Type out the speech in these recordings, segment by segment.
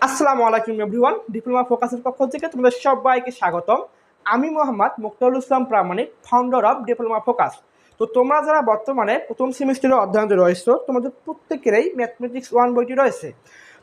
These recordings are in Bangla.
আসসালামু আলাইকুম এভরিওয়ান, ডিপ্লোমা ফোকাসের পক্ষ থেকে তোমাদের সবাইকে স্বাগতম। আমি মোহাম্মদ মুক্তারুল ইসলাম প্রামাণিক, ফাউন্ডার অফ ডিপ্লোমা ফোকাস। তো তোমরা যারা বর্তমানে প্রথম সেমিস্টারে অধ্যয়নতে রয়েছো, তোমাদের প্রত্যেকেরই ম্যাথমেটিক্স 1 বইটি রয়েছে।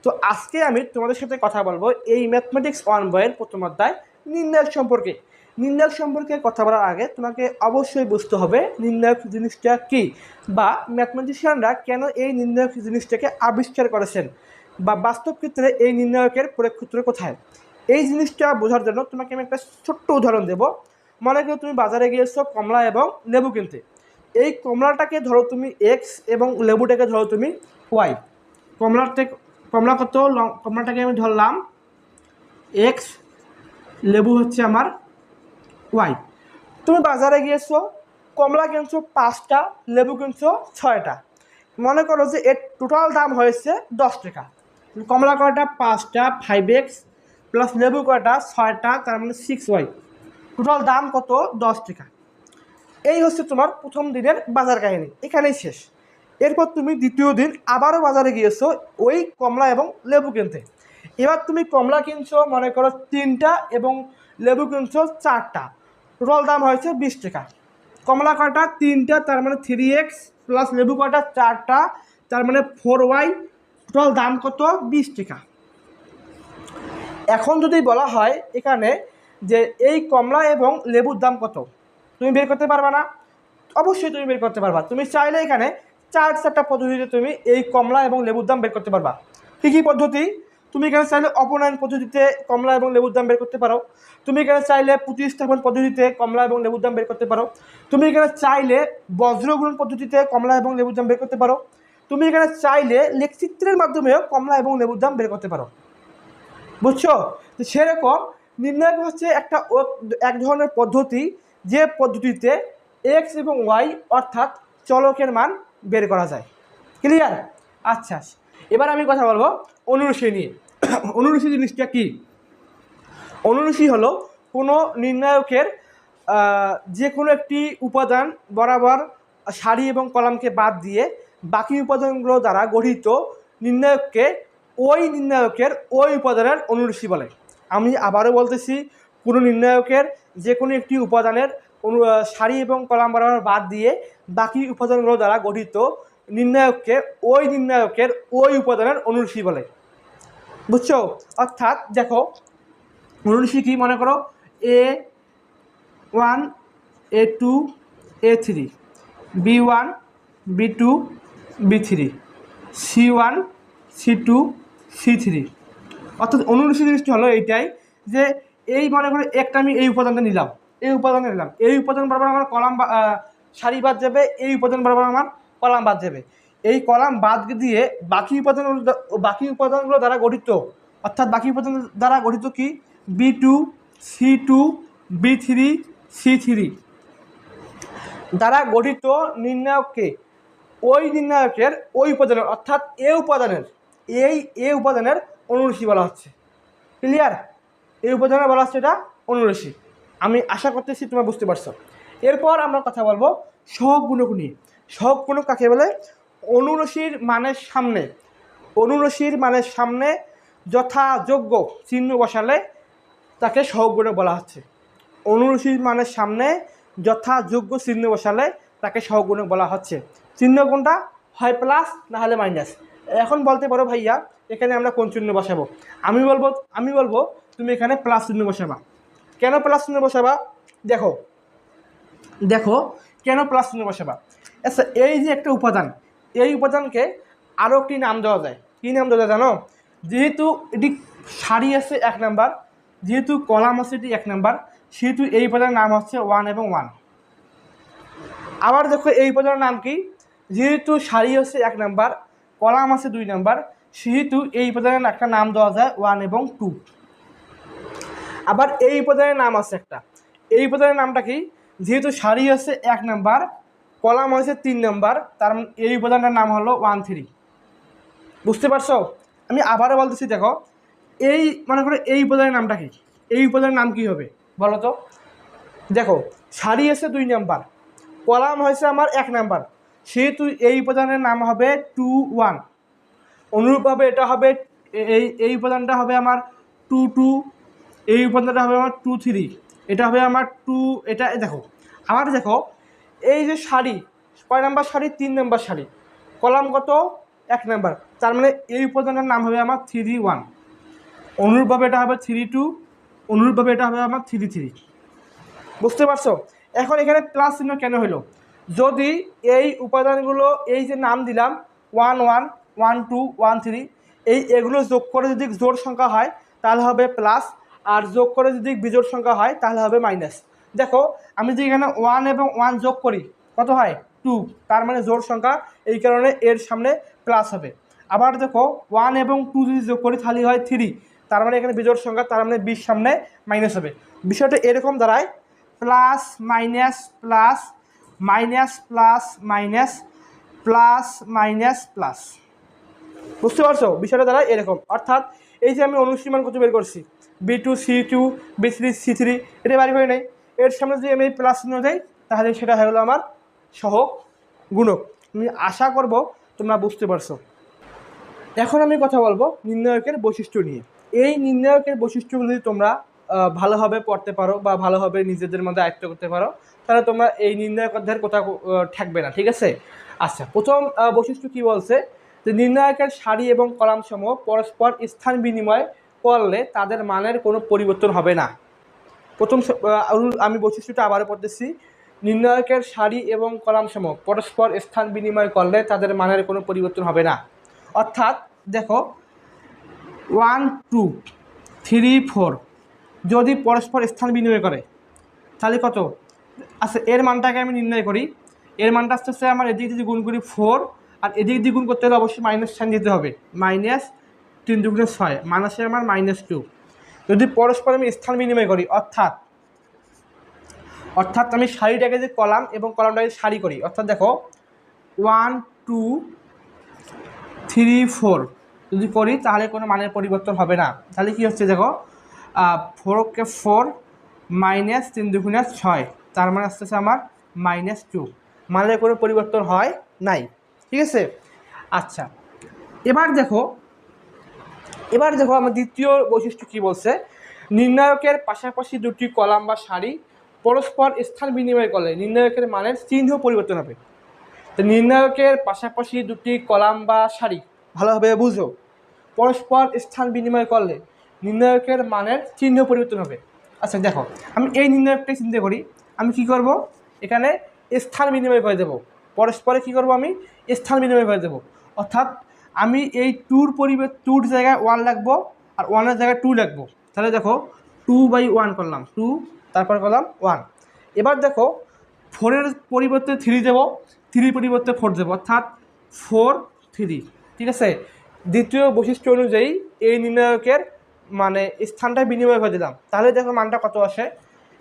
তো আজকে আমি তোমাদের সাথে কথা বলবো এই ম্যাথমেটিক্স 1 বইয়ের প্রথম অধ্যায় নির্ণায়ক সম্পর্কে। নির্ণায়ক সম্পর্কে কথা বলার আগে তোমাকে অবশ্যই বুঝতে হবে নির্ণায়ক জিনিসটা কী, বা ম্যাথমেটিশিয়ানরা কেন এই নির্ণায়ক জিনিসটাকে আবিষ্কার করেছেন, বা বাস্তব ক্ষেত্রে এই নির্ণায়কের প্রয়োগক্ষেত্র কোথায়। এই জিনিসটা বোঝার জন্য তোমাকে আমি একটা ছোট্ট উদাহরণ দেব। মনে করো তুমি বাজারে গিয়েছো কমলা এবং লেবু কিনতে। এই কমলাটাকে ধরো তুমি এক্স এবং লেবুটাকে ধরো তুমি ওয়াই। কমলা কত, কমলাটাকে আমি ধরলাম এক্স, লেবু হচ্ছে আমার ওয়াই। তুমি বাজারে গিয়েছো, কমলা কিনছো 5টা, লেবু কিনছো 6টা। মনে করো যে এর টোটাল দাম হয়েছে 10 টাকা। কমলা কয়টা, 5টা, 5x, প্লাস লেবু কয়টা, 6টা, তার মানে 6y। টোটাল দাম কত, 10 টাকা। এই হচ্ছে তোমার প্রথম দিনের বাজার কাহিনী, এখানেই শেষ। এরপর তুমি দ্বিতীয় দিন আবারও বাজারে গিয়েছো ওই কমলা এবং লেবু কিনতে। এবার তুমি কমলা কিনছো মনে করো 3টা এবং লেবু কিনছো 4টা। টোটাল দাম হয়েছে 20 টাকা। কমলা কয়টা, 3টা, তার মানে 3x, প্লাস লেবু কয়টা, 4টা, তার মানে 4y। টোটাল দাম কত, 20 টাকা। এখন যদি বলা হয় এখানে যে এই কমলা এবং লেবুর দাম কত, তুমি বের করতে পারবা না? অবশ্যই তুমি বের করতে পারবা। তুমি চাইলে এখানে 4টা পদ্ধতিতে তুমি এই কমলা এবং লেবুর দাম বের করতে পারবা। কী কী পদ্ধতি? তুমি এখানে চাইলে অপনয়ন পদ্ধতিতে কমলা এবং লেবুর দাম বের করতে পারো। তুমি এখানে চাইলে প্রতিস্থাপন পদ্ধতিতে কমলা এবং লেবুর দাম বের করতে পারো। তুমি এখানে চাইলে বজ্রগুণন পদ্ধতিতে কমলা এবং লেবুর দাম বের করতে পারো। তুমি এখানে চাইলে লেখচিত্রের মাধ্যমেও কমলা এবং লেবুর দাম বের করতে পারো। বুঝছো? তো সেরকম নির্ণায়ক হচ্ছে এক ধরনের পদ্ধতি, যে পদ্ধতিতে এক্স এবং ওয়াই অর্থাৎ চলকের মান বের করা যায়। ক্লিয়ার? আচ্ছা, এবার আমি কথা বলবো অনুরূষি নিয়ে। অনুরূষি জিনিসটা কি? অনুরূষি হলো কোনো নির্ণায়কের যে কোনো একটি উপাদান বরাবর সারি এবং কলামকে বাদ দিয়ে বাকি উপাদানগুলো দ্বারা গঠিত নির্ণায়ককে ওই নির্ণায়কের ওই উপাদানের অনুরূষি বলে। আমি আবারও বলতেছি, কোনো নির্ণায়কের যে কোনো একটি উপাদানের সারি এবং কলাম বরাবর বাদ দিয়ে বাকি উপাদানগুলো দ্বারা গঠিত নির্ণায়ককে ওই নির্ণায়কের ওই উপাদানের অনুরূষি বলে। বুঝছো? অর্থাৎ দেখো অনুরূষি কি, মনে করো A1, A2, A3, B1, B2, B3, C1, C2, C3। অর্থাৎ অনুরূষি জিনিসটি হলো এইটাই যে এই মনে করো একটা আমি এই উপাদানটা নিলাম, এই উপাদান বরাবর আমার কলাম সারি বাদ যাবে, এই উপাদান বরাবর আমার কলাম বাদ যাবে। এই কলাম বাদ দিয়ে বাকি উপাদানগুলো দ্বারা গঠিত, অর্থাৎ বাকি উপাদান দ্বারা গঠিত কি, B2, C2, B3, C3 দ্বারা গঠিত নির্ণায়ককে ওই নির্ণায়কের ওই উপাদানের, অর্থাৎ এ উপাদানের অনুরূষি বলা হচ্ছে। ক্লিয়ার? এই উপাদানে বলা হচ্ছে এটা অনুরূষি। আমি আশা করতেছি তোমরা বুঝতে পারছো। এরপর আমরা কথা বলবো সহগ গুণক নিয়ে। সহগ গুণক কাকে বলে? অনুরূষির মানের সামনে যথাযোগ্য চিহ্ন বসালে তাকে সহগ গুণক বলা হচ্ছে। অনুরূষির মানের সামনে যথাযোগ্য চিহ্ন বসালে তাকে সহগ গুণক বলা হচ্ছে। চিহ্ন কোনটা? হয় প্লাস না হলে মাইনাস। এখন বলতে পারো ভাইয়া এখানে আমরা কোন চিহ্ন বসাবো? আমি বলবো তুমি এখানে প্লাস চিহ্ন বসাবা। কেন প্লাস চিহ্ন বসাবা? দেখো কেন প্লাস চিহ্ন বসাবা। আচ্ছা, এই যে একটা উপাদান, এই উপাদানকে আরও একটি নাম দেওয়া যায়। কী নাম দেওয়া যায় জানো? যেহেতু এটি সারি আছে 1 নাম্বার, যেহেতু কলাম আছে এটি 1 নাম্বার, সেহেতু এই উপাদানের নাম হচ্ছে 1 এবং 1। আবার দেখো এই উপাদানের নাম কি? যেহেতু সারি হচ্ছে 1 নাম্বার, কলাম আছে 2 নাম্বার, সেহেতু এই উপাদানের একটা নাম দেওয়া যায় 1 এবং 2। আবার এই উপাদানের নাম আছে একটা, এই উপাদানের নামটা কি? যেহেতু সারি হচ্ছে 1 নাম্বার, কলাম হচ্ছে 3 নাম্বার, তার মানে এই উপাদানটার নাম হলো 1, 3। বুঝতে পারছো? আমি আবারও বলতেছি, দেখো এই মনে করো এই উপাদানের নামটা কি, এই উপাদানের নাম কি হবে বলো তো? দেখো সারি আছে 2 নাম্বার, কলাম হয়েছে আমার 1 নাম্বার, সেহেতু এই উপাদানের নাম হবে 2, 1। অনুরূপভাবে এটা হবে এই উপাদানটা হবে আমার 2 2, এই উপাদানটা হবে আমার 2 3, এটা হবে আমার 2, এটা দেখো আমার দেখো এই যে সারি কয় নাম্বার সারি, 3 নাম্বার সারি, কলাম কত 1 নাম্বার, তার মানে এই উপাদানটার নাম হবে আমার 3 1, অনুরূপভাবে এটা হবে 3 2, অনুরূপভাবে এটা হবে আমার 3 3। বুঝতে পারছো? এখন এখানে প্লাস চিহ্ন কেন হলো? যদি এই উপাদানগুলো এই যে নাম দিলাম 1 1 1 2 1 3, এগুলো যোগ করে যদি জোড় সংখ্যা হয় তাহলে হবে প্লাস, আর যোগ করে যদি বিজোড় সংখ্যা হয় তাহলে হবে মাইনাস। দেখো আমি যদি এখানে 1 এবং 1 যোগ করি কত হয় 2, তার মানে জোড় সংখ্যা, এই কারণে এর সামনে প্লাস হবে। আবার দেখো 1 এবং 2 যদি যোগ করি তাহলে হয় 3, তার মানে এখানে বিজোড় সংখ্যা, তার মানে 20 সামনে মাইনাস হবে। বিষয়টা এরকম দাঁড়ায় plus minus plus minus plus minus plus minus plus. বুঝতে পারছো? বিষয়টা দ্বারা এরকম, অর্থাৎ এই যে আমি অনুসীমান কত বের করছি B2 C2 B3 C3, এটা বাড়ি করে নেই, এর সামনে যদি আমি প্লাস চিহ্ন দেই তাহলে সেটা হলো আমার সহগ গুণক। আমি আশা করব তোমরা বুঝতে পারছো। এখন আমি কথা বলবো নির্ণায়কের বৈশিষ্ট্য নিয়ে। এই নির্ণায়কের বৈশিষ্ট্যগুলো যদি তোমরা ভালোভাবে পড়তে পারো বা ভালোভাবে নিজেদের মধ্যে আয়ত্ত করতে পারো তাহলে তোমরা এই নির্ণায়ক অধ্যায়ের কোথাও ঠেকবে না, ঠিক আছে? আচ্ছা, প্রথম বৈশিষ্ট্য কি বলছে যে নির্ণায়কের সারি এবং কলামসমূহ পরস্পর স্থান বিনিময় করলে তাদের মানের কোনো পরিবর্তন হবে না। প্রথম আমি বৈশিষ্ট্যটা আবারও পড়তেছি, নির্ণায়কের সারি এবং কলামসমূহ পরস্পর স্থান বিনিময় করলে তাদের মানের কোনো পরিবর্তন হবে না। অর্থাৎ দেখো 1 2 3 4 যদি পরস্পর স্থান বিনিময় করে তাহলে কত? আচ্ছা, এর মানটাকে আমি নির্ণয় করি, এর মানটা আস্তে আস্তে আমার এদিক দিয়ে গুণ করি 4, আর এদিক দিয়ে গুণ করতে হলে অবশ্যই মাইনাস সাইন দিতে হবে, মাইনাস 3 2 6 মাইনাসে আমার -2। যদি পরস্পর আমি স্থান বিনিময় করি অর্থাৎ আমি সারিটাকে যে কলাম এবং কলামটাকে সারি করি, অর্থাৎ দেখো 1 2 3 4 যদি করি তাহলে কোনো মানের পরিবর্তন হবে না। তাহলে কি হচ্ছে দেখো 4কে 4 মাইনাস 3 2 6, তার মানে আসতেছে আমার -2, মানের কোনো পরিবর্তন হয় নাই, ঠিক আছে? আচ্ছা, এবার দেখো আমার দ্বিতীয় বৈশিষ্ট্য কি বলছে, নির্ণায়কের পাশাপাশি দুটি কলাম বা সারি পরস্পর স্থান বিনিময় করলে নির্ণায়কের মানের চিহ্ন পরিবর্তন হবে। তো নির্ণায়কের পাশাপাশি দুটি কলাম বা সারি ভালোভাবে বুঝো, পরস্পর স্থান বিনিময় করলে নির্ণায়কের মানের চিহ্ন পরিবর্তন হবে। আচ্ছা দেখো, আমি এই নির্ণায়কটাই চিন্তা করি, আমি কি করব এখানে স্থান বিনিময় করে দেব, পরস্পরে কি করব আমি স্থান বিনিময় করে দেব, অর্থাৎ আমি এই 2-র জায়গায় 1 লিখবো আর 1-এর জায়গায় 2 লিখবো। তাহলে দেখো 2/1 করলাম, 2 তারপর করলাম 1। এবার দেখো 4-এর পরিবর্তে 3 দেবো, 3 পরিবর্তে 4 দেবো, অর্থাৎ 4 3, ঠিক আছে? দ্বিতীয় বৈশিষ্ট্য অনুযায়ী এই নির্ণায়কের মানে স্থানটা বিনিময় করে দিলাম, তাহলে দেখো মানটা কত আসে।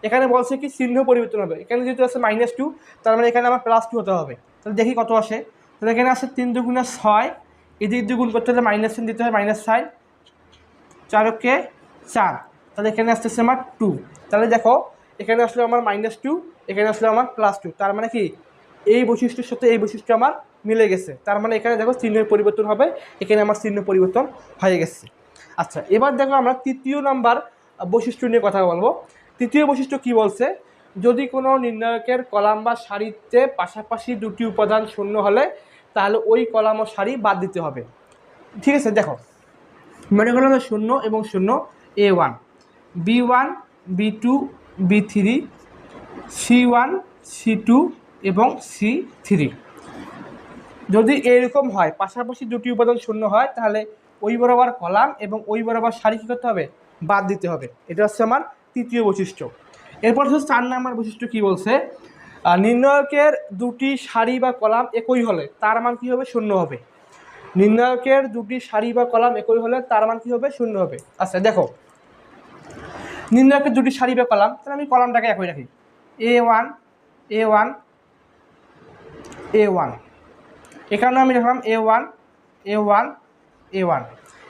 এখানে বলছে কি চিহ্ন পরিবর্তন হবে, এখানে যেহেতু আছে -2 তার মানে এখানে আমার +2 হতে হবে। তাহলে দেখি কত আসে, তাহলে এখানে আসে 3 2 6, এদিক দিয়ে গুণ করতে হলে মাইনাস চিহ্ন দিতে হয়, -সাইন, 4কে 4, তাহলে এখানে আসতেছে আমার 2। তাহলে দেখো এখানে আসলে আমার -2, এখানে আসলে আমার +2, তার মানে কি এই বৈশিষ্ট্যের সাথে এই বৈশিষ্ট্য আমার মিলে গেছে, তার মানে এখানে দেখো চিহ্নের পরিবর্তন হবে, এখানে আমার চিহ্ন পরিবর্তন হয়ে গেছে। আচ্ছা, এবার দেখো আমরা তৃতীয় নাম্বার বৈশিষ্ট্য নিয়ে কথা বলবো। তৃতীয় বৈশিষ্ট্য কি বলছে, যদি কোনো নির্ণায়কের কলাম বা সারিতে পাশাপাশি দুটি উপাদান শূন্য হলে তাহলে ওই কলাম ও সারি বাদ দিতে হবে, ঠিক আছে? দেখো মনে করলাম 0 এবং 0, A1 B1 B2 B3 C1 C2 এবং C3। যদি এরকম হয় পাশাপাশি দুটি উপাদান শূন্য হয় তাহলে ওই বরাবর কলাম এবং ওই বরাবর সারি কী করতে হবে? বাদ দিতে হবে। এটা হচ্ছে আমার তৃতীয় বৈশিষ্ট্য। এরপর হচ্ছে 4 নম্বর বৈশিষ্ট্য কী বলছে, নির্ণায়কের দুটি সারি বা কলাম একই হলে তার মান কী হবে? শূন্য হবে। নির্ণায়কের দুটি সারি বা কলাম একই হলে তার মান কী হবে? শূন্য হবে। আচ্ছা দেখো, নির্ণায়কের দুটি সারি বা কলাম, তাহলে আমি কলামটাকে একই রাখি, A1 A1 A1, এখানে আমি রাখলাম A1 A1 A1,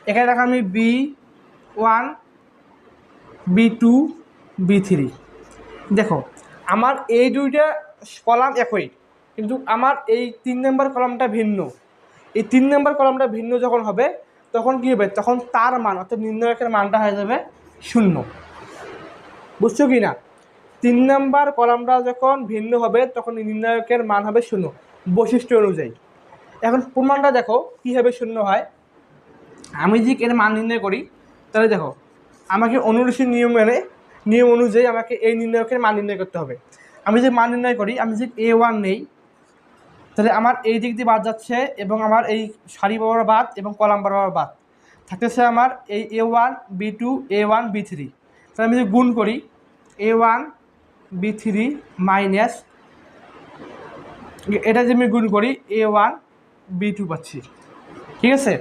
এখানে রাখলাম আমি B1 B2 B3। দেখো আমার এই দুইটা কলাম একই, কিন্তু আমার এই 3 নম্বর কলামটা ভিন্ন। এই 3 নম্বর কলামটা ভিন্ন যখন হবে তখন কী হবে, তখন তার মান অর্থাৎ নির্ণায়কের মানটা হয়ে যাবে 0। বুঝছো কি না? 3 নাম্বার কলামটা যখন ভিন্ন হবে তখন নির্ণায়কের মান হবে 0 বৈশিষ্ট্য অনুযায়ী। এখন প্রমাণটা দেখো কীভাবে 0 হয়। আমি যদি এর মান নির্ণয় করি তাহলে দেখো আমাকে অনুরূপীর নিয়ম অনুযায়ী আমাকে এই নির্ণায়কের মান নির্ণয় করতে হবে। আমি যে মান নির্ণয় করি, আমি যদি A1 নেই তাহলে আমার এই দিক দিয়ে বাদ যাচ্ছে এবং আমার এই সারি বরাবর বাদ এবং কলাম বরাবর বাদ থাকতেছে আমার এই A1 B2 A1 B3। তাহলে আমি যদি গুণ করি A1 B3 মাইনাস এটা যে আমি গুণ করি A1 B2 পাচ্ছি, ঠিক আছে।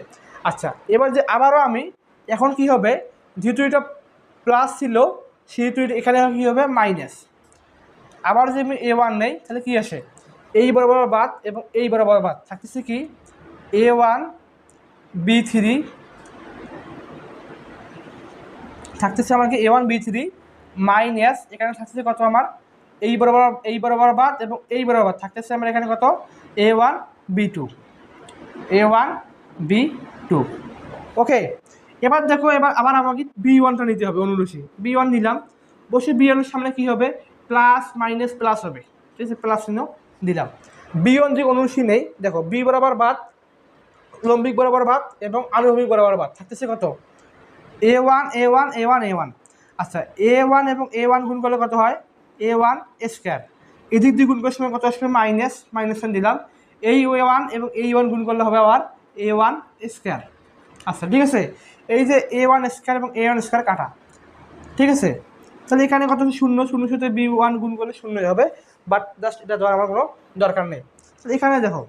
আচ্ছা, এবার যে আবারও আমি এখন কি হবে, যেহেতু এটা প্লাস ছিল সেহেতু এখানে কী হবে মাইনাস। আবার যদি আমি A1 নেই তাহলে কি আসে, এই বরাবর বাদ এবং এই বরাবর বাদ থাকতেছে কি A1 B3 থাকতেছে আমাকে A1 B3 মাইনাস এখানে থাকতেছে কত আমার এই বরাবর বাদ এবং এই বরাবর থাকতেছে আমার এখানে কত A1 B2 A1 B2। ওকে, এবার দেখো এবার আবার আমাকে B1টা নিতে হবে অনুরূপী। B1 নিলাম, বসে B1 এর সামনে কি হবে প্লাস মাইনাস প্লাস হবে, ঠিক আছে, প্লাস চিহ্ন দিলাম। B1 যে অনুরূপী নেই দেখো বি বরাবর বাদ লম্বিক বরাবর বাদ এবং আনুভূমিক বরাবর বাদ থাকতেছে কত A1 A1 A1 A1। আচ্ছা, A1 এবং A1 গুণ করলে কত হয় A1 স্কোয়ার, এদিক দিয়ে গুণ করার সময় কত আসবে মাইনাস দিলাম। এই A1 এবং A1 গুণ করলে হবে আবার A1 স্কোয়ার। আচ্ছা, ঠিক আছে, এই যে A1 স্কোয়ার এবং A1 স্কোয়ার কাটা, ঠিক আছে। তাহলে এখানে কত 0 সাথে B1 গুণ করলে 0 হবে, বাট জাস্ট এটা দেওয়ার আমার কোনো দরকার নেই। তাহলে এখানে দেখো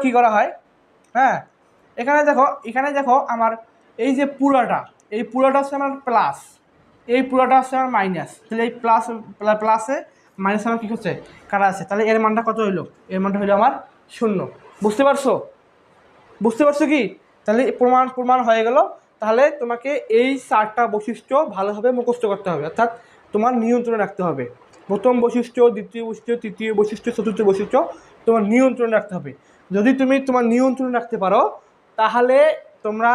কী করা হয়, হ্যাঁ এখানে দেখো আমার এই যে পুরোটা হচ্ছে আমার প্লাস, এই পুরোটা হচ্ছে আমার মাইনাস। তাহলে এই প্লাসে মাইনাস আমার কী হচ্ছে কাটা আছে, তাহলে এর মানটা কত হইলো, এর মানটা হইলো আমার 0। বুঝতে পারছো কি? তাহলে প্রমাণ হয়ে গেল। তাহলে তোমাকে এই 4টা বৈশিষ্ট্য ভালোভাবে মুখস্থ করতে হবে, অর্থাৎ তোমার নিয়ন্ত্রণে রাখতে হবে। প্রথম বৈশিষ্ট্য, দ্বিতীয় বৈশিষ্ট্য, তৃতীয় বৈশিষ্ট্য, চতুর্থ বৈশিষ্ট্য তোমার নিয়ন্ত্রণে রাখতে হবে। যদি তুমি তোমার নিয়ন্ত্রণে রাখতে পারো তাহলে তোমরা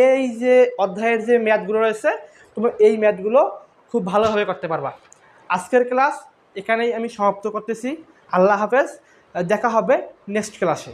এই যে অধ্যায়ের যে ম্যাথগুলো রয়েছে তোমরা এই ম্যাথগুলো খুব ভালোভাবে করতে পারবা। আজকের ক্লাস এখানেই আমি সমাপ্ত করতেছি। আল্লাহ হাফেজ, দেখা হবে নেক্সট ক্লাসে।